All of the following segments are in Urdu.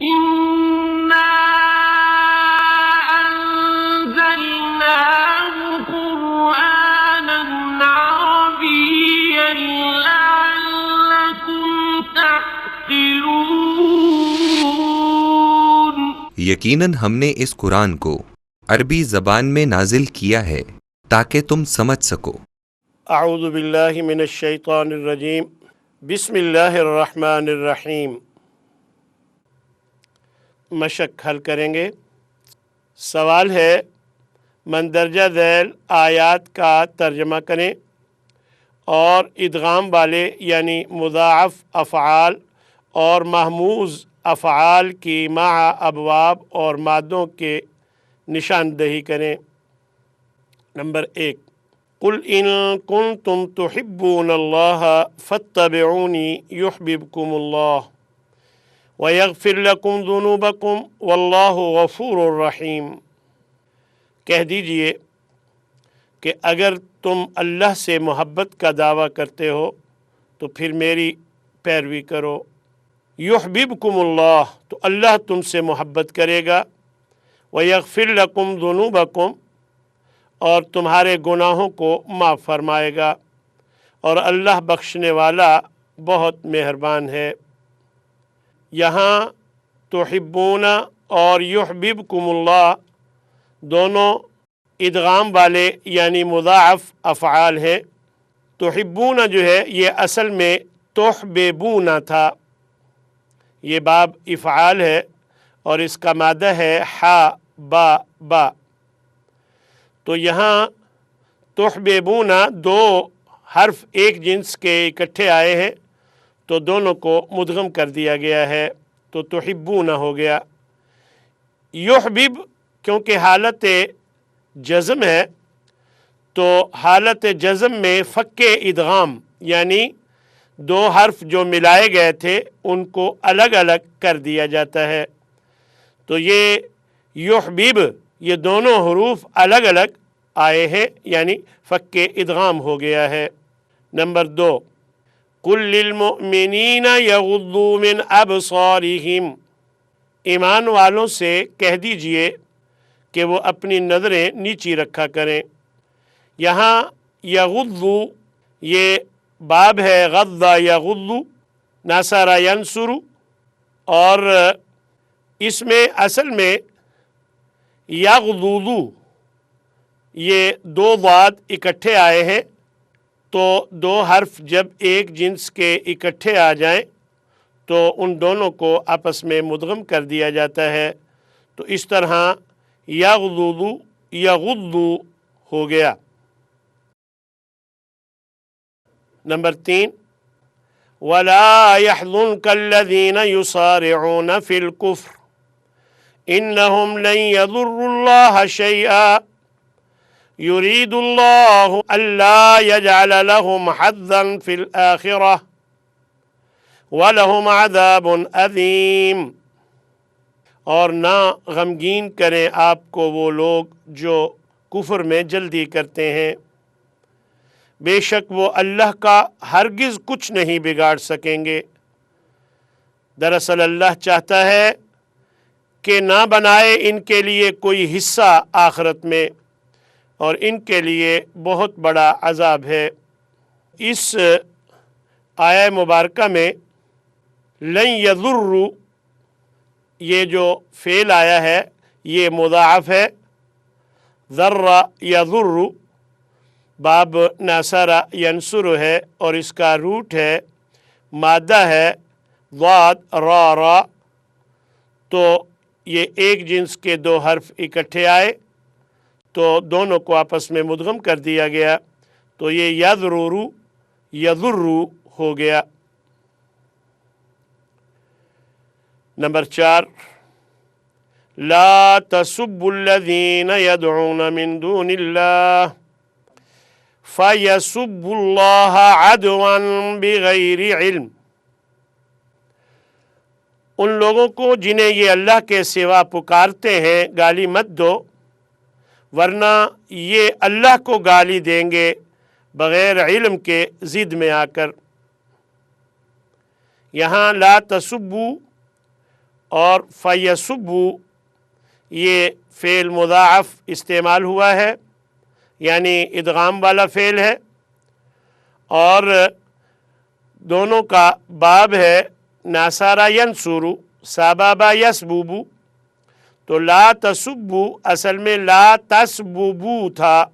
إنا أنزلناه قرآنا عربيا لعلكم تعقلون۔ یقیناً ہم نے اس قرآن کو عربی زبان میں نازل کیا ہے تاکہ تم سمجھ سکو۔ اعوذ باللہ من الشیطان الرجیم، بسم اللہ الرحمن الرحیم۔ مشق حل کریں گے۔ سوال ہے مندرجہ ذیل آیات کا ترجمہ کریں اور ادغام والے یعنی مضاعف افعال اور محموز افعال کی مع ابواب اور مادوں کے نشاندہی کریں۔ نمبر 1، قل ان کنتم تحبون اللہ فاتبعونی یحببکم اللہ وَيَغْفِرْ لَكُمْ ذُنُوبَكُمْ وَاللَّهُ غَفُورٌ رَحِيمٌ۔ کہہ دیجئے کہ اگر تم اللہ سے محبت کا دعویٰ کرتے ہو تو پھر میری پیروی کرو۔ یحببکم اللہ، تو اللہ تم سے محبت کرے گا۔ وَيَغْفِرْ لَكُمْ ذُنُوبَكُمْ، اور تمہارے گناہوں کو معاف فرمائے گا، اور اللہ بخشنے والا بہت مہربان ہے۔ یہاں تحبون اور یحببکم اللہ دونوں ادغام والے یعنی مضاعف افعال ہیں۔ تحبون جو ہے یہ اصل میں تحببون تھا، یہ باب افعال ہے اور اس کا مادہ ہے حا با با، تو یہاں تحببون دو حرف ایک جنس کے اکٹھے آئے ہیں تو دونوں کو مدغم کر دیا گیا ہے، تو تحبون ہو گیا۔ یحبب کیونکہ حالت جزم ہے تو حالت جزم میں فک ادغام یعنی دو حرف جو ملائے گئے تھے ان کو الگ الگ کر دیا جاتا ہے، تو یہ یحبب یہ دونوں حروف الگ الگ آئے ہیں یعنی فک ادغام ہو گیا ہے۔ نمبر 2، قل للمؤمنین یغضوا من ابصارہم، ایمان والوں سے کہہ دیجئے کہ وہ اپنی نظریں نیچی رکھا کریں۔ یہاں یغضوا یہ باب ہے غض یغض، نصر ینصر، اور اس میں اصل میں یغضض یہ دو ضاد اکٹھے آئے ہیں، تو دو حرف جب ایک جنس کے اکٹھے آ جائیں تو ان دونوں کو آپس میں مدغم کر دیا جاتا ہے، تو اس طرح یغضض یغض ہو گیا۔ نمبر 3، وَلَا يَحْزُنْكَ الَّذِينَ يُصَارِعُونَ فِي الْكُفْرِ إِنَّهُمْ لَن يَضُرُّوا اللَّهَ شَيْئًا يُرِيدُ اللَّهُ أَلَّا يَجْعَلَ لَهُمْ حَظًّا فِي الْآخِرَةِ وَلَهُمْ عَذَابٌ عَظِيمٌ، اور نہ غمگین کریں آپ کو وہ لوگ جو کفر میں جلدی کرتے ہیں، بے شک وہ اللہ کا ہرگز کچھ نہیں بگاڑ سکیں گے۔ دراصل اللہ چاہتا ہے کہ نہ بنائے ان کے لیے کوئی حصہ آخرت میں، اور ان کے لیے بہت بڑا عذاب ہے۔ اس آیہ مبارکہ میں لن یضر یہ جو فعل آیا ہے یہ مضاعف ہے، ضر یضر باب نصر ینصر ہے، اور اس کا روٹ ہے مادہ ہے ضاد را را، تو یہ ایک جنس کے دو حرف اکٹھے آئے تو دونوں کو آپس میں مدغم کر دیا گیا، تو یہ یضرر یضر ہو گیا۔ نمبر 4، لا تسبوا الذین یدعون من دون اللہ فَيَسُبُّوا اللَّهَ عَدْوًا بِغَيْرِ عِلْمٍ، ان لوگوں کو جنہیں یہ اللہ کے سوا پکارتے ہیں گالی مت دو، ورنہ یہ اللہ کو گالی دیں گے بغیر علم کے ضد میں آ کر۔ یہاں لا تسبو اور فیسبو یہ فعل مضاعف استعمال ہوا ہے، یعنی ادغام والا فعل ہے، اور دونوں کا باب ہے ناصارا ینصرو سبابا یسبوبو، تو لا تسبو اصل میں لا تسبوبو تھا،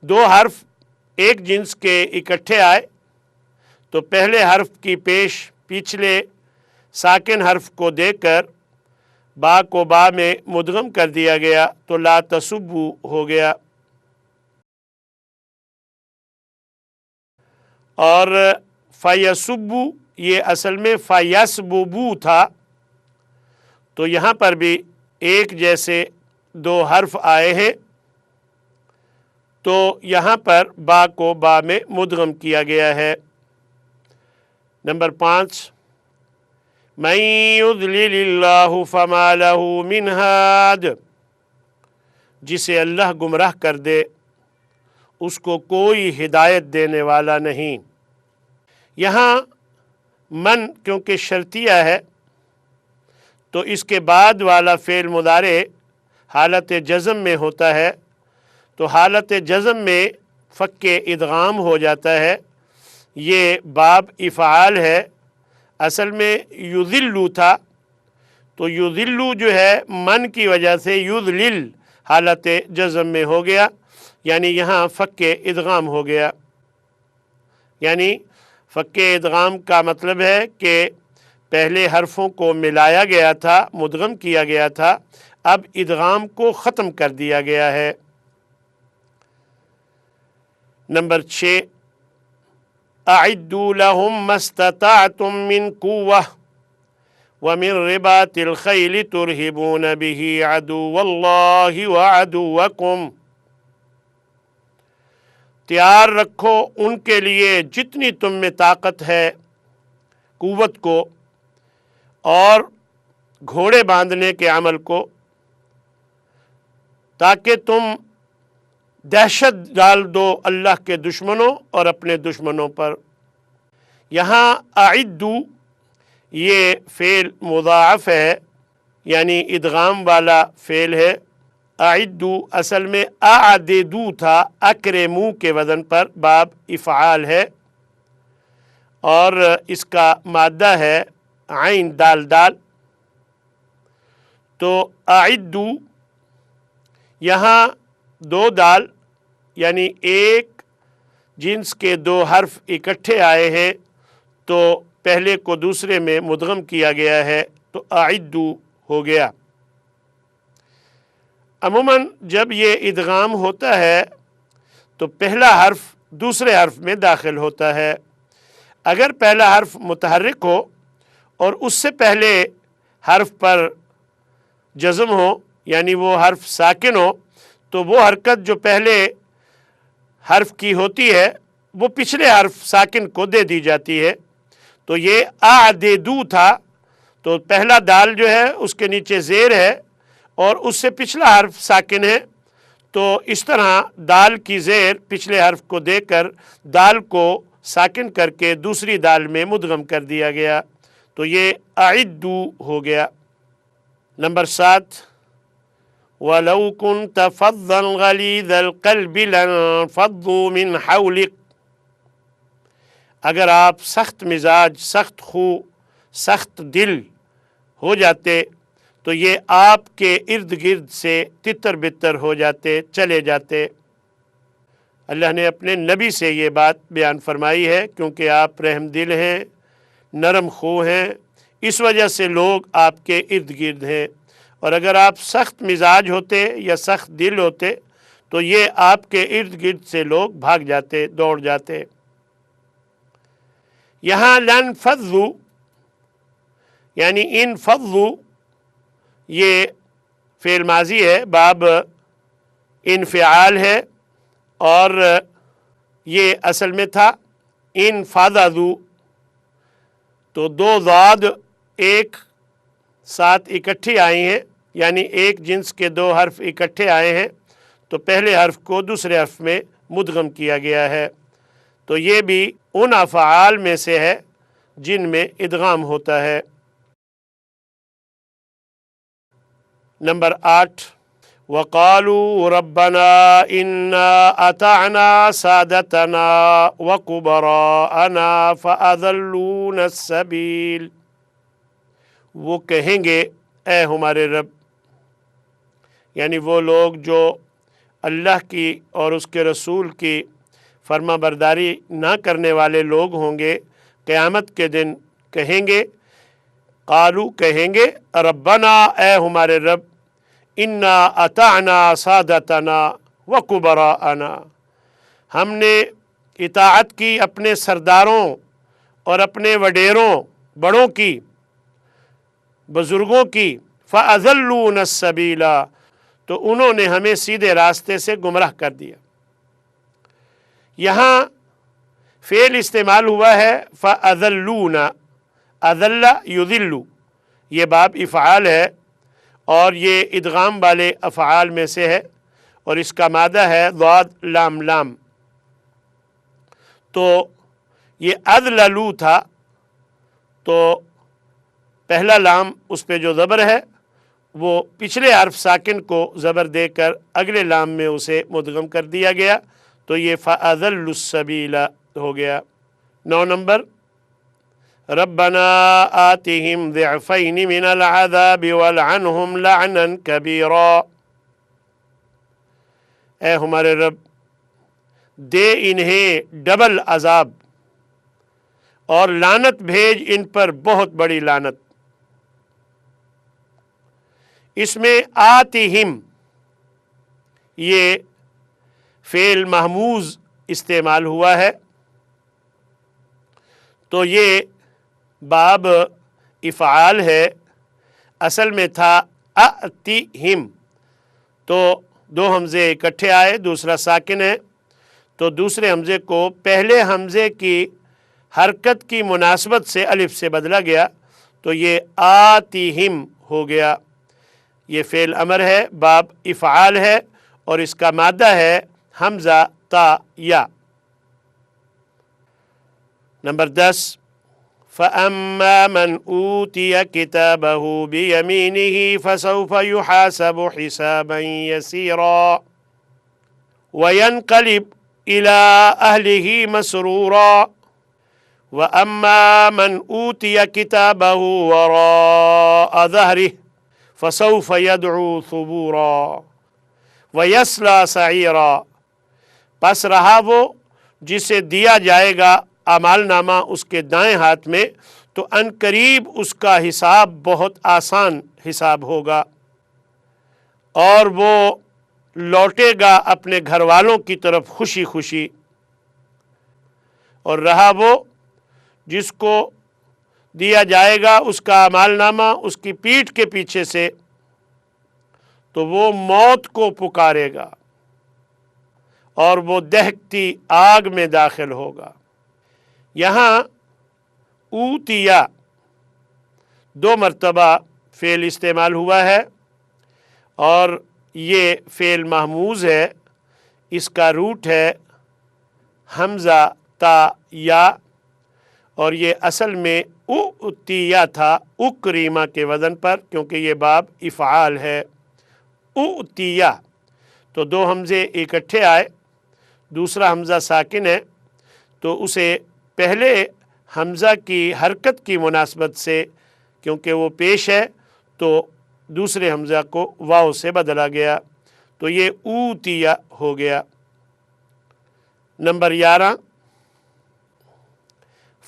دو حرف ایک جنس کے اکٹھے آئے تو پہلے حرف کی پیش پچھلے ساکن حرف کو دے کر با کو با میں مدغم کر دیا گیا تو لا تسبو ہو گیا، اور فیسبو یہ اصل میں فیسبوبو تھا، تو یہاں پر بھی ایک جیسے دو حرف آئے ہیں تو یہاں پر با کو با میں مدغم کیا گیا ہے۔ نمبر 5، من یضلل اللہ فما لہ من ہاد، جسے اللہ گمراہ کر دے اس کو کوئی ہدایت دینے والا نہیں۔ یہاں من کیونکہ شرطیہ ہے تو اس کے بعد والا فعل مضارع حالت جزم میں ہوتا ہے، تو حالت جزم میں فک ادغام ہو جاتا ہے، یہ باب افعال ہے، اصل میں یذلو تھا تو یذلو جو ہے من کی وجہ سے یذلل حالت جزم میں ہو گیا، یعنی یہاں فک ادغام ہو گیا۔ یعنی فک ادغام کا مطلب ہے کہ پہلے حرفوں کو ملایا گیا تھا، مدغم کیا گیا تھا، اب ادغام کو ختم کر دیا گیا ہے۔ نمبر 6، اعدوا لهم ما استطعتم من قوة ومن رباط الخيل ترهبون به عدو الله وعدوكم، تیار رکھو ان کے لیے جتنی تم میں طاقت ہے قوت کو، اور گھوڑے باندھنے کے عمل کو، تاکہ تم دہشت ڈال دو اللہ کے دشمنوں اور اپنے دشمنوں پر۔ یہاں اعدو یہ فعل مضاعف ہے، یعنی ادغام والا فعل ہے۔ اعدو اصل میں اعددو تھا، اکرمو کے وزن پر، باب افعال ہے، اور اس کا مادہ ہے عین دال دال، تو اعدو یہاں دو دال یعنی ایک جنس کے دو حرف اکٹھے آئے ہیں تو پہلے کو دوسرے میں مدغم کیا گیا ہے تو اعدو ہو گیا۔ عموماً جب یہ ادغام ہوتا ہے تو پہلا حرف دوسرے حرف میں داخل ہوتا ہے، اگر پہلا حرف متحرک ہو اور اس سے پہلے حرف پر جزم ہو یعنی وہ حرف ساکن ہو تو وہ حرکت جو پہلے حرف کی ہوتی ہے وہ پچھلے حرف ساکن کو دے دی جاتی ہے، تو یہ اعددو تھا تو پہلا دال جو ہے اس کے نیچے زیر ہے اور اس سے پچھلا حرف ساکن ہے، تو اس طرح دال کی زیر پچھلے حرف کو دے کر دال کو ساکن کر کے دوسری دال میں مدغم کر دیا گیا تو یہ اعدو ہو گیا۔ نمبر 7، وَلَوْ كُنْتَ فَظًّا غَلِيظَ الْقَلْبِ لَانفَضُّوا مِنْ حَوْلِكَ، اگر آپ سخت مزاج، سخت خو، سخت دل ہو جاتے تو یہ آپ کے ارد گرد سے تتر بتر ہو جاتے، چلے جاتے۔ اللہ نے اپنے نبی سے یہ بات بیان فرمائی ہے کیونکہ آپ رحم دل ہیں، نرم خو ہیں، اس وجہ سے لوگ آپ کے ارد گرد ہیں، اور اگر آپ سخت مزاج ہوتے یا سخت دل ہوتے تو یہ آپ کے ارد گرد سے لوگ بھاگ جاتے، دوڑ جاتے۔ یہاں لَانْفَضُّوا یعنی انفضوا یہ فعل ماضی ہے، باب انفعال ہے، اور یہ اصل میں تھا انفضوا، تو دو ضاد ایک ساتھ اکٹھی آئی ہیں، یعنی ایک جنس کے دو حرف اکٹھے آئے ہیں تو پہلے حرف کو دوسرے حرف میں مدغم کیا گیا ہے، تو یہ بھی ان افعال میں سے ہے جن میں ادغام ہوتا ہے۔ نمبر 8 وقالوا ربنا انا اطعنا سادتنا وكبراءنا فاضلونا السبيل، وہ کہیں گے اے ہمارے رب، یعنی وہ لوگ جو اللہ کی اور اس کے رسول کی فرما برداری نہ کرنے والے لوگ ہوں گے، قیامت کے دن کہیں گے، قالو کہیں گے ربنا اے ہمارے رب، انا اطعنا سادتنا وکبراءنا، ہم نے اطاعت کی اپنے سرداروں اور اپنے وڈیروں بڑوں کی، بزرگوں کی، فَأَضَلُّونَ السَّبِيلَ، تو انہوں نے ہمیں سیدھے راستے سے گمراہ کر دیا۔ یہاں فعل استعمال ہوا ہے فَأَضَلُّونَ، اضل یضل، یہ باب افعال ہے اور یہ ادغام والے افعال میں سے ہے اور اس کا مادہ ہے ضاد لام لام۔ تو یہ اضللو تھا، تو پہلا لام اس پہ جو زبر ہے وہ پچھلے حرف ساکن کو زبر دے کر اگلے لام میں اسے مدغم کر دیا گیا، تو یہ فَأَضَلُّوا السَّبِيلَ ہو گیا۔ 9 نمبر ربنا آتِهِمْ ضِعْفَيْنِ مِنَ الْعَذَابِ وَالْعَنْهُمْ لَعْنًا كَبِيرًا، اے ہمارے رب دے انہیں ڈبل عذاب اور لعنت بھیج ان پر بہت بڑی لعنت۔ اس میں آتِہم یہ فعل محموز استعمال ہوا ہے، تو یہ باب افعال ہے، اصل میں تھا اتہم، تو 2 حمزے اکٹھے آئے، دوسرا ساکن ہے، تو دوسرے حمزے کو پہلے حمزے کی حرکت کی مناسبت سے الف سے بدلا گیا، تو یہ آتہم ہو گیا۔ یہ فعل امر ہے، باب افعال ہے اور اس کا مادہ ہے حمزہ تا یا۔ نمبر 10 فَأَمَّا مَنْ أُوتِيَ كِتَابَهُ بِيَمِينِهِ فَسَوْفَ يُحَاسَبُ حِسَابًا يَسِيرًا وَيَنْقَلِبْ إِلَىٰ أَهْلِهِ مَسْرُورًا وَأَمَّا مَنْ أُوتِيَ كِتَابَهُ وَرَاءَ ظَهْرِهِ فَسَوْفَ يَدْعُو ثُبُورًا وَيَصْلَىٰ سَعِيرًا، پس رہا وہ جسے دیا جائے گا اعمال نامہ اس کے دائیں ہاتھ میں، تو ان قریب اس کا حساب بہت آسان حساب ہوگا اور وہ لوٹے گا اپنے گھر والوں کی طرف خوشی خوشی۔ اور رہا وہ جس کو دیا جائے گا اس کا اعمال نامہ اس کی پیٹھ کے پیچھے سے، تو وہ موت کو پکارے گا اور وہ دہکتی آگ میں داخل ہوگا۔ یہاں اوتیا 2 مرتبہ فعل استعمال ہوا ہے اور یہ فعل محموز ہے، اس کا روٹ ہے حمزہ تا یا، اور یہ اصل میں اُتیا تھا اکریمہ کے وزن پر، کیونکہ یہ باب افعال ہے۔ اُتیا تو 2 حمزے اکٹھے آئے، دوسرا حمزہ ساکن ہے، تو اسے پہلے حمزہ کی حرکت کی مناسبت سے، کیونکہ وہ پیش ہے، تو دوسرے حمزہ کو واو سے بدلا گیا، تو یہ اوتیا ہو گیا۔ نمبر 11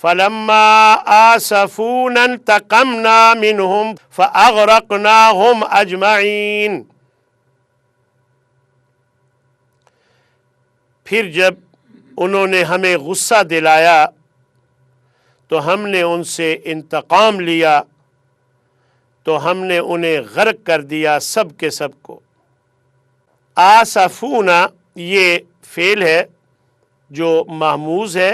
فَلَمَّا آسَفُونَا انتَقَمْنَا مِنْهُمْ فَأَغْرَقْنَاهُمْ أَجْمَعِينَ، پھر جب انہوں نے ہمیں غصہ دلایا تو ہم نے ان سے انتقام لیا، تو ہم نے انہیں غرق کر دیا سب کے سب کو۔ آسفونا یہ فعل ہے جو محموز ہے،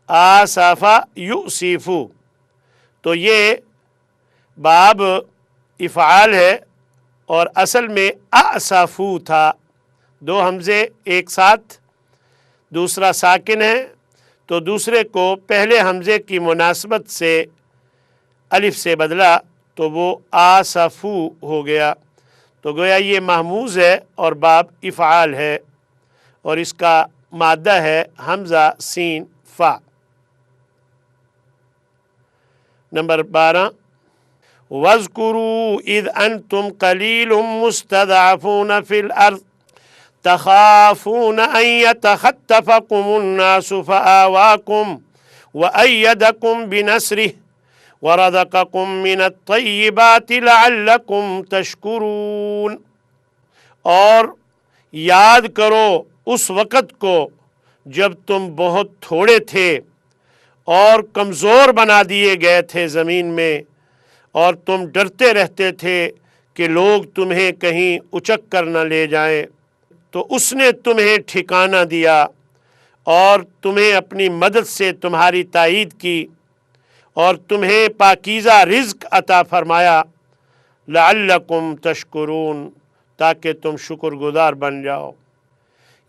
آسفا یؤسفو، تو یہ باب افعال ہے اور اصل میں آسفو تھا، 2 حمزے ایک ساتھ، دوسرا ساکن ہے، تو دوسرے کو پہلے حمزے کی مناسبت سے الف سے بدلا، تو وہ آسفو ہو گیا۔ تو گویا یہ محموز ہے اور باب افعال ہے، اور اس کا مادہ ہے حمزہ سین فا۔ نمبر 12، وَاذْكُرُوا إِذْ أَنْتُمْ قَلِيلٌ مُسْتَضْعَفُونَ فِي الْأَرْضِ تخافون أن يتخطفكم الناس فآواكم وأيدكم بنصره ورزقكم من الطيبات لعلكم تشكرون۔ اور یاد کرو اس وقت کو جب تم بہت تھوڑے تھے اور کمزور بنا دیے گئے تھے زمین میں، اور تم ڈرتے رہتے تھے کہ لوگ تمہیں کہیں اچک کر نہ لے جائیں، تو اس نے تمہیں ٹھکانہ دیا اور تمہیں اپنی مدد سے تمہاری تائید کی، اور تمہیں پاکیزہ رزق عطا فرمایا، لعلکم تشکرون، تاکہ تم شکر گزار بن جاؤ۔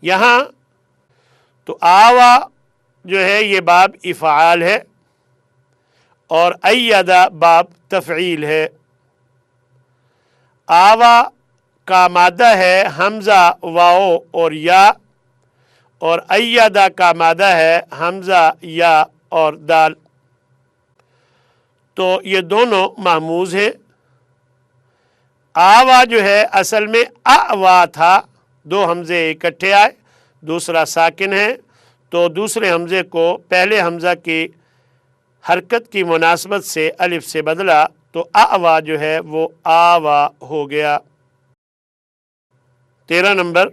یہاں تو آوا جو ہے یہ باب افعال ہے، اور ایدہ باب تفعیل ہے۔ آوا کا مادہ ہے حمزہ واو اور یا، اور ایدہ کا مادہ ہے حمزہ یا اور دال، تو یہ دونوں محموز ہیں۔ آوا جو ہے اصل میں اوا تھا، دو حمزے اکٹھے آئے، دوسرا ساکن ہے، تو دوسرے حمزے کو پہلے حمزہ کی حرکت کی مناسبت سے الف سے بدلا، تو اوا جو ہے وہ آوا ہو گیا۔ 13 نمبر،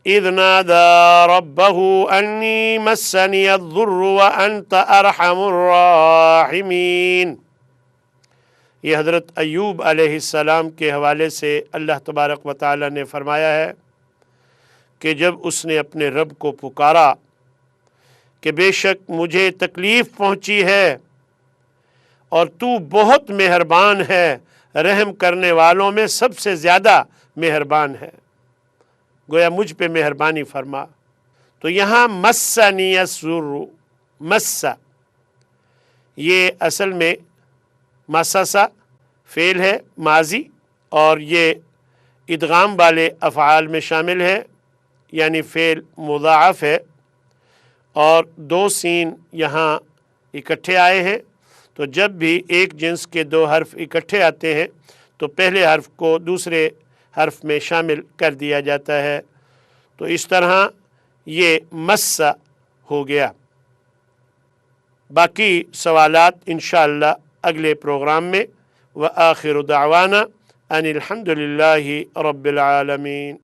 اذ نادى ربه انی مسنی الضر وانت ارحم الراحمین۔ یہ حضرت ایوب علیہ السلام کے حوالے سے اللہ تبارک و تعالی نے فرمایا ہے کہ جب اس نے اپنے رب کو پکارا کہ بے شک مجھے تکلیف پہنچی ہے اور تو بہت مہربان ہے، رحم کرنے والوں میں سب سے زیادہ مہربان ہے، گویا مجھ پہ مہربانی فرما۔ تو یہاں مسنی الضر، مس یہ اصل میں مسسا فعل ہے ماضی، اور یہ ادغام والے افعال میں شامل ہے، یعنی فعل مضاعف ہے، اور دو سین یہاں اکٹھے آئے ہیں، تو جب بھی ایک جنس کے دو حرف اکٹھے آتے ہیں تو پہلے حرف کو دوسرے حرف میں شامل کر دیا جاتا ہے، تو اس طرح یہ مس ہو گیا۔ باقی سوالات انشاءاللہ اگلے پروگرام میں۔ وآخر دعوانا ان الحمد للہ رب العالمین۔